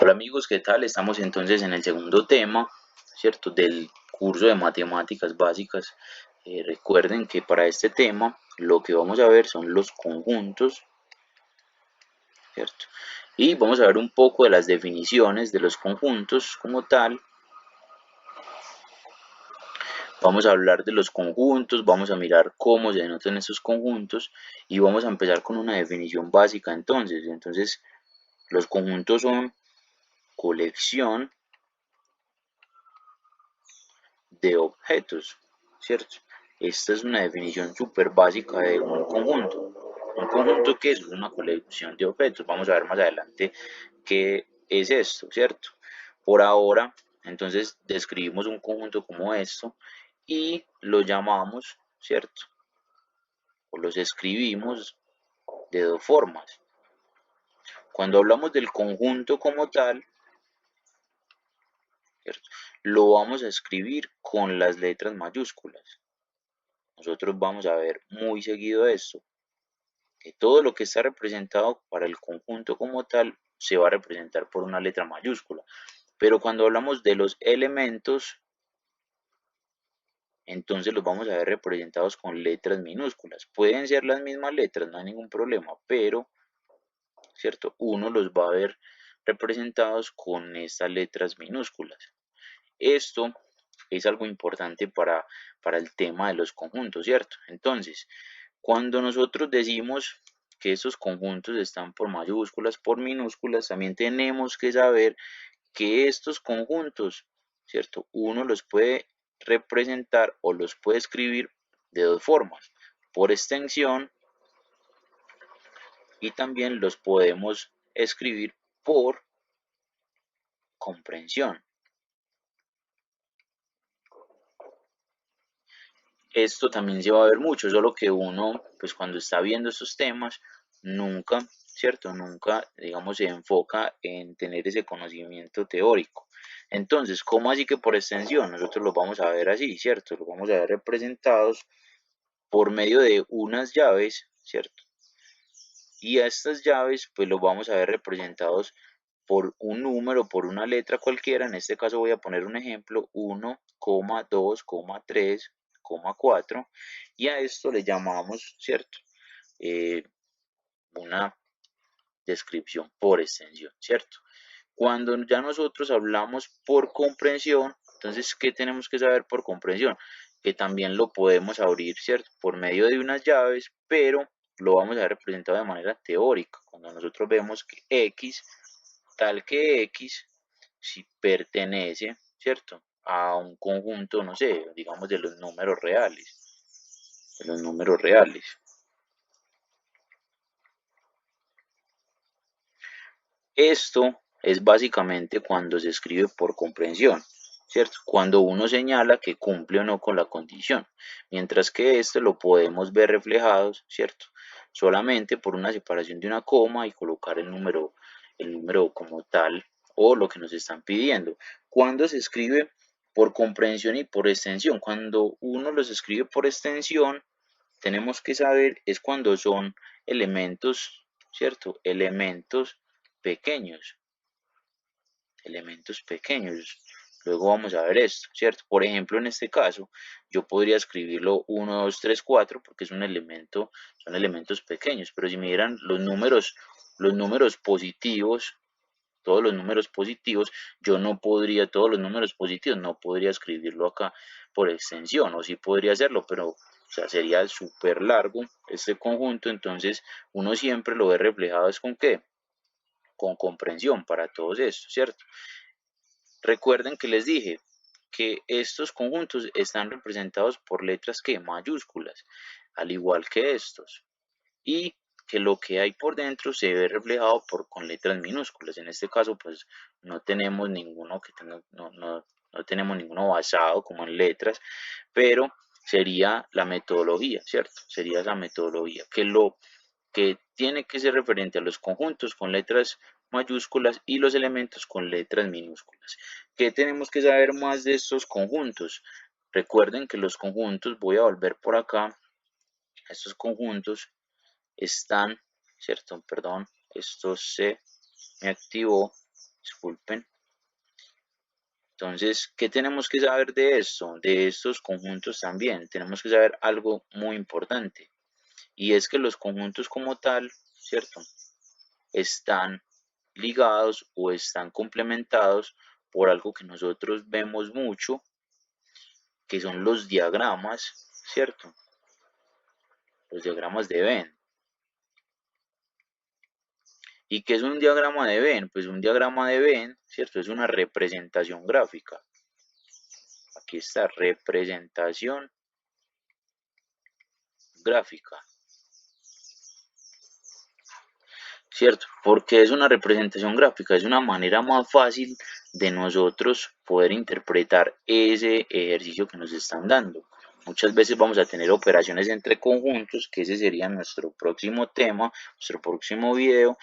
Hola amigos, ¿qué tal? Estamos entonces en el segundo tema, ¿cierto? Del curso de matemáticas básicas. Recuerden que para este tema lo que vamos a ver son los conjuntos, ¿cierto? Y vamos a ver un poco de las definiciones de los conjuntos como tal. Vamos a hablar de los conjuntos, vamos a mirar cómo se denotan estos conjuntos y vamos a empezar con una definición básica entonces. Los conjuntos son colección de objetos, ¿cierto? Esta es una definición súper básica de un conjunto. Un conjunto que es una colección de objetos. Vamos a ver más adelante qué es esto, ¿cierto? Por ahora, entonces describimos un conjunto como esto y lo llamamos, ¿cierto? O los escribimos de dos formas. Cuando hablamos del conjunto como tal, ¿cierto? Lo vamos a escribir con las letras mayúsculas. Nosotros vamos a ver muy seguido esto, que todo lo que está representado para el conjunto como tal se va a representar por una letra mayúscula. Pero cuando hablamos de los elementos, entonces los vamos a ver representados con letras minúsculas. Pueden ser las mismas letras, no hay ningún problema, pero, ¿cierto? Uno los va a ver representados con estas letras minúsculas. Esto es algo importante para el tema de los conjuntos, ¿cierto? Entonces, cuando nosotros decimos que estos conjuntos están por mayúsculas, por minúsculas, también tenemos que saber que estos conjuntos, ¿cierto? Uno los puede representar o los puede escribir de dos formas, por extensión y también los podemos escribir por comprensión. Esto también se va a ver mucho, solo que uno, pues cuando está viendo estos temas, nunca, ¿cierto? Nunca, digamos, se enfoca en tener ese conocimiento teórico. Entonces, ¿cómo así que por extensión? Nosotros lo vamos a ver así, ¿cierto? Lo vamos a ver representados por medio de unas llaves, ¿cierto? Y a estas llaves, pues lo vamos a ver representados por un número, por una letra cualquiera. En este caso voy a poner un ejemplo, 1, 2, 3, 4, y a esto le llamamos, ¿cierto? Eh, una descripción por extensión, ¿cierto? Cuando ya nosotros hablamos por comprensión, entonces, ¿qué tenemos que saber por comprensión? Que también lo podemos abrir, ¿cierto? Por medio de unas llaves, pero lo vamos a ver representado de manera teórica. Cuando nosotros vemos que X, tal que X, si pertenece, ¿cierto? A un conjunto, no sé, digamos de los números reales, de los números reales. Esto es básicamente cuando se escribe por comprensión, ¿cierto? Cuando uno señala que cumple o no con la condición, mientras que esto lo podemos ver reflejados, ¿cierto? Solamente por una separación de una coma y colocar el número como tal o lo que nos están pidiendo. Cuando se escribe por comprensión y por extensión, cuando uno los escribe por extensión, tenemos que saber es cuando son elementos, ¿cierto? Elementos pequeños. Luego vamos a ver esto, ¿cierto? Por ejemplo, en este caso, yo podría escribirlo 1, 2, 3, 4, porque es un elemento, son elementos pequeños, pero si me dieran los números positivos, todos los números positivos, yo no podría, todos los números positivos, no podría escribirlo acá por extensión, o sí podría hacerlo, pero o sea, sería súper largo este conjunto, entonces uno siempre lo ve reflejado es con qué, con comprensión para todos estos, ¿cierto? Recuerden que les dije que estos conjuntos están representados por letras que mayúsculas, al igual que estos, y que lo que hay por dentro se ve reflejado con letras minúsculas. En este caso, pues no tenemos ninguno que tenga, no tenemos ninguno basado como en letras, pero sería la metodología, ¿cierto? Sería esa metodología que tiene que ser referente a los conjuntos con letras mayúsculas y los elementos con letras minúsculas. ¿Qué tenemos que saber más de estos conjuntos? Recuerden que los conjuntos, voy a volver por acá, estos conjuntos están, ¿cierto? Perdón, esto se me activó, disculpen. Entonces, ¿qué tenemos que saber de esto? De estos conjuntos también. Tenemos que saber algo muy importante. Y es que los conjuntos como tal, ¿cierto? Están ligados o están complementados por algo que nosotros vemos mucho, que son los diagramas, ¿cierto? Los diagramas de Venn. ¿Y qué es un diagrama de Venn? Pues un diagrama de Venn, ¿cierto? Es una representación gráfica. Aquí está, representación gráfica, ¿cierto? Porque es una representación gráfica, es una manera más fácil de nosotros poder interpretar ese ejercicio que nos están dando. Muchas veces vamos a tener operaciones entre conjuntos, que ese sería nuestro próximo tema, nuestro próximo video,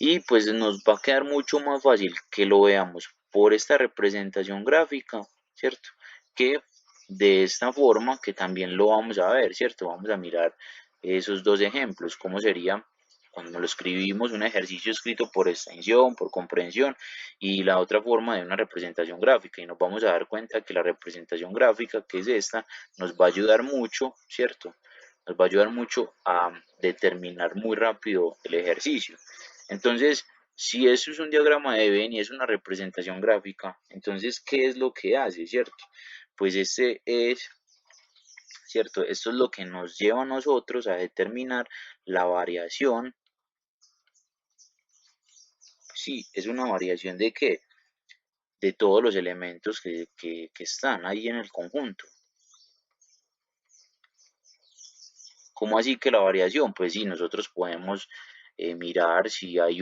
y pues nos va a quedar mucho más fácil que lo veamos por esta representación gráfica, ¿cierto? Que de esta forma que también lo vamos a ver, ¿cierto? Vamos a mirar esos dos ejemplos, cómo sería cuando lo escribimos un ejercicio escrito por extensión, por comprensión y la otra forma de una representación gráfica y nos vamos a dar cuenta que la representación gráfica, que es esta, nos va a ayudar mucho, ¿cierto? Nos va a ayudar mucho a determinar muy rápido el ejercicio. Entonces, si eso es un diagrama de Venn y es una representación gráfica, entonces, ¿qué es lo que hace, cierto? Pues este es, cierto, esto es lo que nos lleva a nosotros a determinar la variación. Sí, es una variación de qué? De todos los elementos que están ahí en el conjunto. ¿Cómo así que la variación? Pues sí, nosotros podemos mirar si hay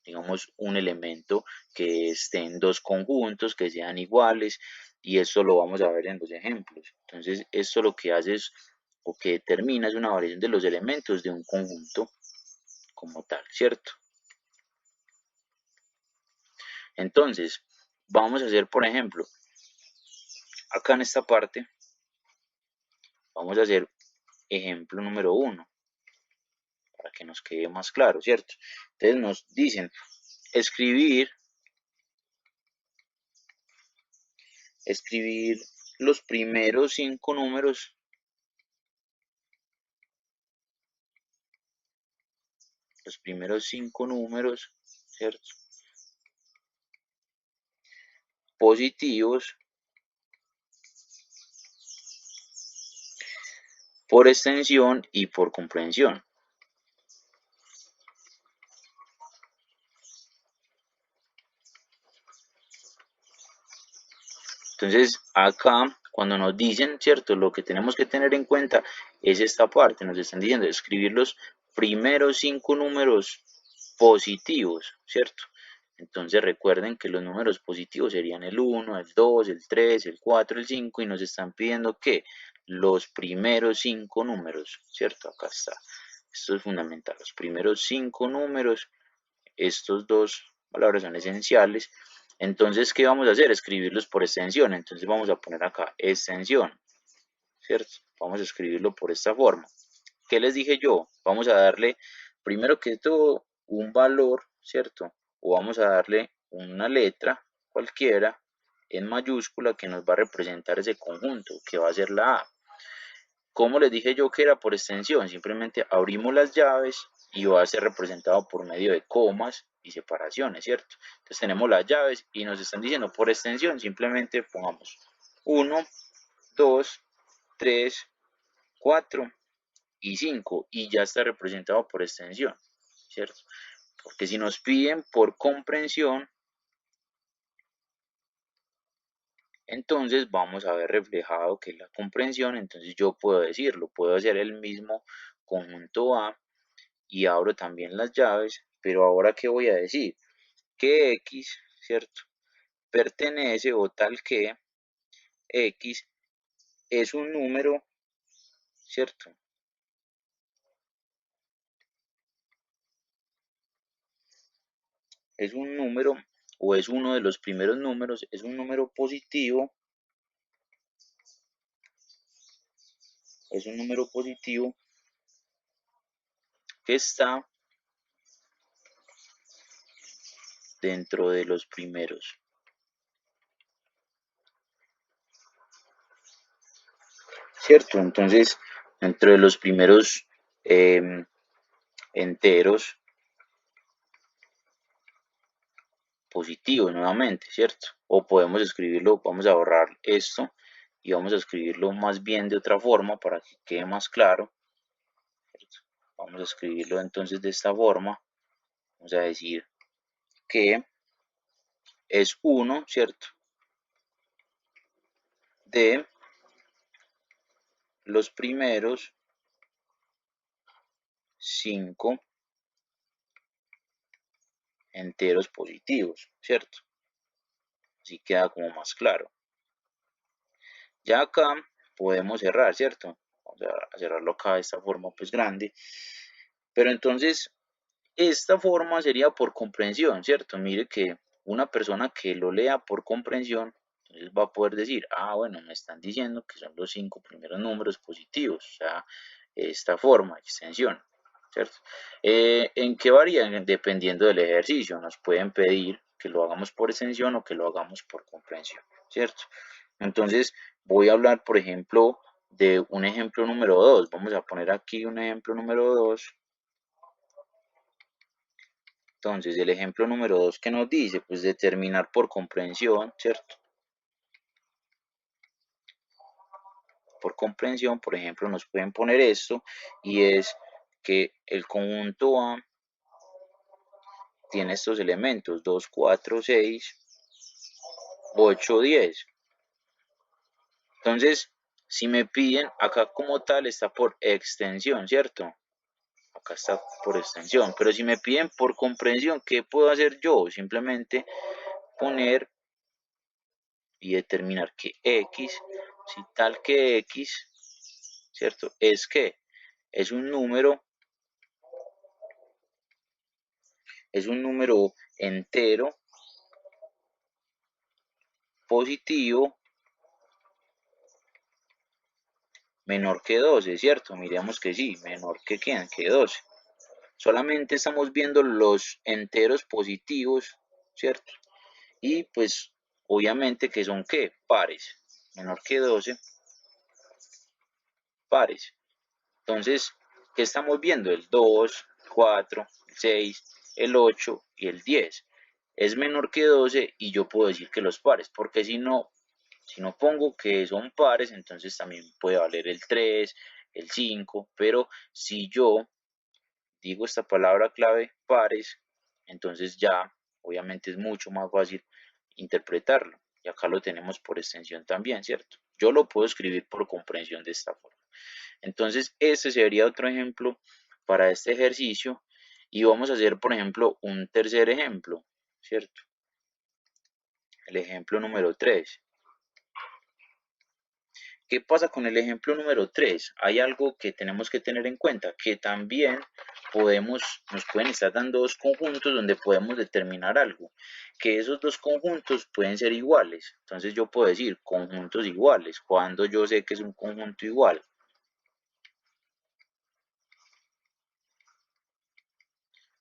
digamos, un elemento que esté en dos conjuntos que sean iguales y esto lo vamos a ver en los ejemplos. Entonces, esto lo que hace es o que determina es una variación de los elementos de un conjunto como tal, ¿cierto? Entonces, vamos a hacer, por ejemplo, acá en esta parte, vamos a hacer ejemplo número uno para que nos quede más claro, ¿cierto? Entonces nos dicen escribir los primeros cinco números, ¿cierto? Positivos por extensión y por comprensión. Entonces, acá, cuando nos dicen, ¿cierto? Lo que tenemos que tener en cuenta es esta parte. Nos están diciendo escribir los primeros cinco números positivos, ¿cierto? Entonces recuerden que los números positivos serían el 1, el 2, el 3, el 4, el 5 y nos están pidiendo que los primeros cinco números, ¿cierto? Acá está. Esto es fundamental. Los primeros cinco números, estos dos palabras son esenciales. Entonces, ¿qué vamos a hacer? Escribirlos por extensión. Entonces vamos a poner acá extensión, ¿cierto? Vamos a escribirlo por esta forma. ¿Qué les dije yo? Vamos a darle, primero que todo, un valor, ¿cierto? O vamos a darle una letra cualquiera en mayúscula que nos va a representar ese conjunto, que va a ser la A. ¿Cómo les dije yo que era por extensión? Simplemente abrimos las llaves y va a ser representado por medio de comas y separaciones, ¿cierto? Entonces tenemos las llaves y nos están diciendo por extensión, simplemente pongamos 1, 2, 3, 4 y 5 y ya está representado por extensión, ¿cierto? Porque si nos piden por comprensión, entonces vamos a ver reflejado que es la comprensión, entonces yo puedo decirlo, puedo hacer el mismo conjunto A y abro también las llaves, pero ahora ¿qué voy a decir? Que X, ¿cierto? Pertenece o tal que X es un número, ¿cierto? Es un número o es uno de los primeros números, es un número positivo, es un número positivo que está dentro de los primeros. ¿Cierto? Entonces, dentro de los primeros enteros positivos nuevamente, ¿cierto? O podemos escribirlo, vamos a borrar esto y vamos a escribirlo más bien de otra forma para que quede más claro, ¿cierto? Vamos a escribirlo entonces de esta forma, vamos a decir que es uno, ¿cierto? De los primeros 5 enteros positivos, ¿cierto? Así queda como más claro. Ya acá podemos cerrar, ¿cierto? Vamos a cerrarlo acá de esta forma pues grande. Pero entonces, esta forma sería por comprensión, ¿cierto? Mire que una persona que lo lea por comprensión, entonces va a poder decir, ah, bueno, me están diciendo que son los 5 primeros números positivos, o sea, esta forma, extensión, ¿cierto? ¿En qué varía? Dependiendo del ejercicio, nos pueden pedir que lo hagamos por extensión o que lo hagamos por comprensión, ¿cierto? Entonces, voy a hablar, por ejemplo, de un ejemplo número 2. Vamos a poner aquí un ejemplo número 2. Entonces, el ejemplo número 2 que nos dice, pues determinar por comprensión, ¿cierto? Por comprensión, por ejemplo, nos pueden poner esto y es que el conjunto A tiene estos elementos, 2, 4, 6, 8, 10. Entonces, si me piden, acá como tal está por extensión, ¿cierto? Acá está por extensión, pero si me piden por comprensión, ¿qué puedo hacer yo? Simplemente poner y determinar que x, si tal que x, ¿cierto? Es que es un número entero positivo menor que 12, ¿cierto? Miremos que sí, menor que quién, que 12. Solamente estamos viendo los enteros positivos, ¿cierto? Y pues obviamente que son ¿qué? Pares. Menor que 12, pares. Entonces, ¿qué estamos viendo? El 2, 4, el 6, el 8 y el 10. Es menor que 12 y yo puedo decir que los pares, porque si no pongo que son pares, entonces también puede valer el 3, el 5, pero si yo digo esta palabra clave, pares, entonces ya obviamente es mucho más fácil interpretarlo. Y acá lo tenemos por extensión también, ¿cierto? Yo lo puedo escribir por comprensión de esta forma. Entonces, este sería otro ejemplo para este ejercicio. Y vamos a hacer, por ejemplo, un tercer ejemplo, ¿cierto? El ejemplo número 3. ¿Qué pasa con el ejemplo número 3? Hay algo que tenemos que tener en cuenta, que también nos pueden estar dando dos conjuntos donde podemos determinar algo, que esos dos conjuntos pueden ser iguales. Entonces yo puedo decir conjuntos iguales, cuando yo sé que es un conjunto igual.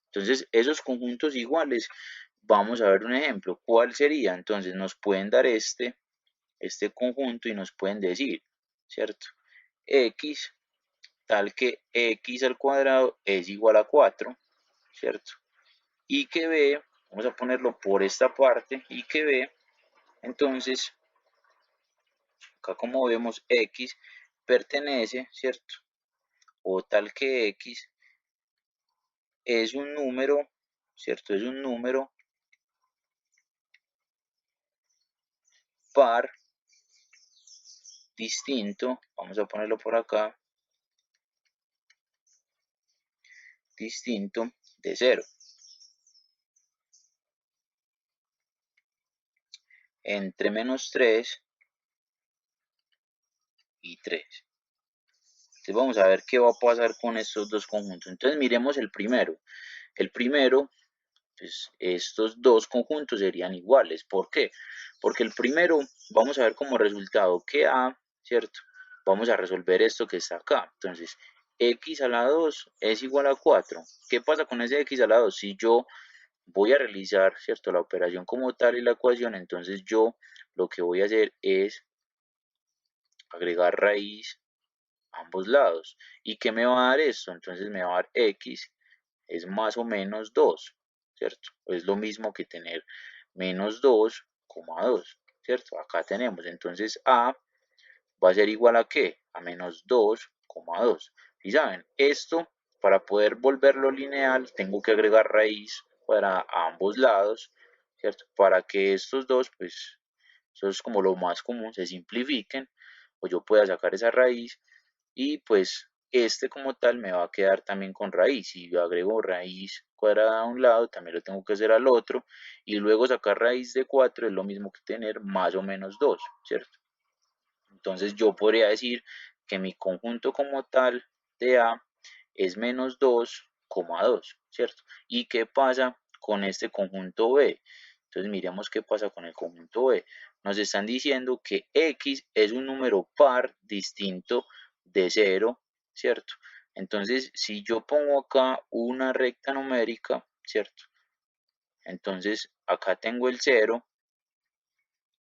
Entonces esos conjuntos iguales, vamos a ver un ejemplo. ¿Cuál sería? Entonces nos pueden dar este conjunto y nos pueden decir, ¿cierto? X tal que x al cuadrado es igual a 4, ¿cierto? Y que b, vamos a ponerlo por esta parte, y que b, entonces, acá como vemos x pertenece, ¿cierto? O tal que x es un número, ¿cierto? Es un número par distinto, vamos a ponerlo por acá, distinto de 0, entre -3 y 3. Entonces vamos a ver qué va a pasar con estos dos conjuntos. Entonces miremos el primero. El primero, pues estos dos conjuntos serían iguales. ¿Por qué? Porque el primero, vamos a ver como resultado que A, ¿cierto? Vamos a resolver esto que está acá. Entonces, x a la 2 es igual a 4. ¿Qué pasa con ese x a la 2? Si yo voy a realizar, ¿cierto?, la operación como tal y la ecuación, entonces yo lo que voy a hacer es agregar raíz a ambos lados. ¿Y qué me va a dar esto? Entonces me va a dar x es más o menos 2, ¿cierto? Es lo mismo que tener menos 2,2, ¿cierto? Acá tenemos, entonces a va a ser igual a ¿qué? A menos 2,2. Y saben, esto para poder volverlo lineal tengo que agregar raíz para ambos lados, ¿cierto? Para que estos dos, pues, eso es como lo más común, se simplifiquen, o yo pueda sacar esa raíz y pues este como tal me va a quedar también con raíz. Si yo agrego raíz cuadrada a un lado, también lo tengo que hacer al otro y luego sacar raíz de 4 es lo mismo que tener más o menos 2, ¿cierto? Entonces yo podría decir que mi conjunto como tal de A es menos 2,2, ¿cierto? ¿Y qué pasa con este conjunto B? Entonces miremos qué pasa con el conjunto B. Nos están diciendo que X es un número par distinto de 0, ¿cierto? Entonces si yo pongo acá una recta numérica, ¿cierto? Entonces acá tengo el 0,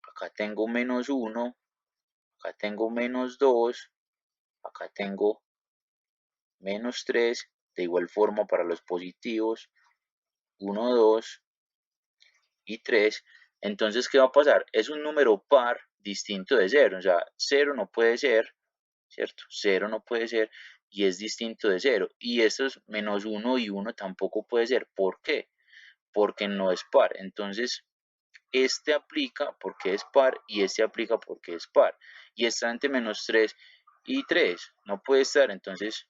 acá tengo menos 1, acá tengo menos 2, acá tengo menos 3, de igual forma para los positivos, 1, 2 y 3. Entonces, ¿qué va a pasar? Es un número par distinto de 0, o sea, 0 no puede ser, ¿cierto? 0 no puede ser y es distinto de 0. Y estos menos 1 y 1 tampoco puede ser. ¿Por qué? Porque no es par. Entonces, este aplica porque es par y este aplica porque es par. Y está entre menos 3 y 3. No puede estar, entonces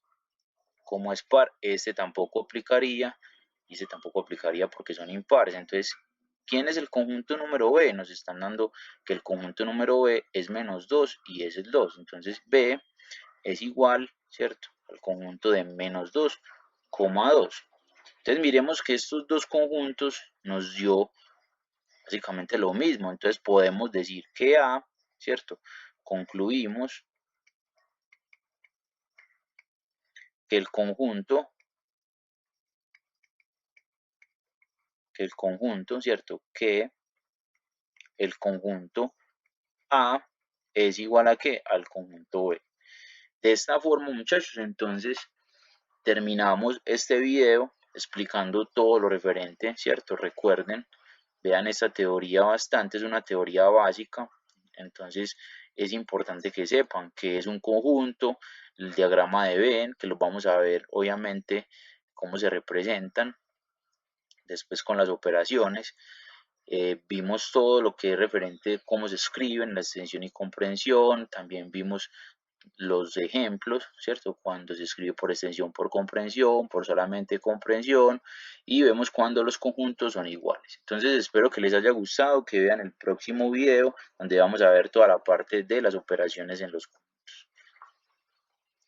como es par, este tampoco aplicaría y este tampoco aplicaría porque son impares. Entonces, ¿quién es el conjunto número B? Nos están dando que el conjunto número B es menos 2 y es el 2. Entonces, B es igual, ¿cierto?, al conjunto de menos 2,2. Entonces, miremos que estos dos conjuntos nos dio básicamente lo mismo. Entonces, podemos decir que A, ¿cierto?, concluimos que ¿cierto? Que el conjunto A es igual a ¿qué? Al conjunto B. De esta forma, muchachos, entonces terminamos este video explicando todo lo referente, ¿cierto? Recuerden, vean esta teoría bastante, es una teoría básica, entonces es importante que sepan que es un conjunto, el diagrama de Venn, que lo vamos a ver obviamente cómo se representan, después con las operaciones. Vimos todo lo que es referente a cómo se escriben, la extensión y comprensión, también vimos los ejemplos, ¿cierto? Cuando se escribe por extensión, por comprensión, por solamente comprensión, y vemos cuando los conjuntos son iguales. Entonces espero que les haya gustado, que vean el próximo video donde vamos a ver toda la parte de las operaciones en los conjuntos.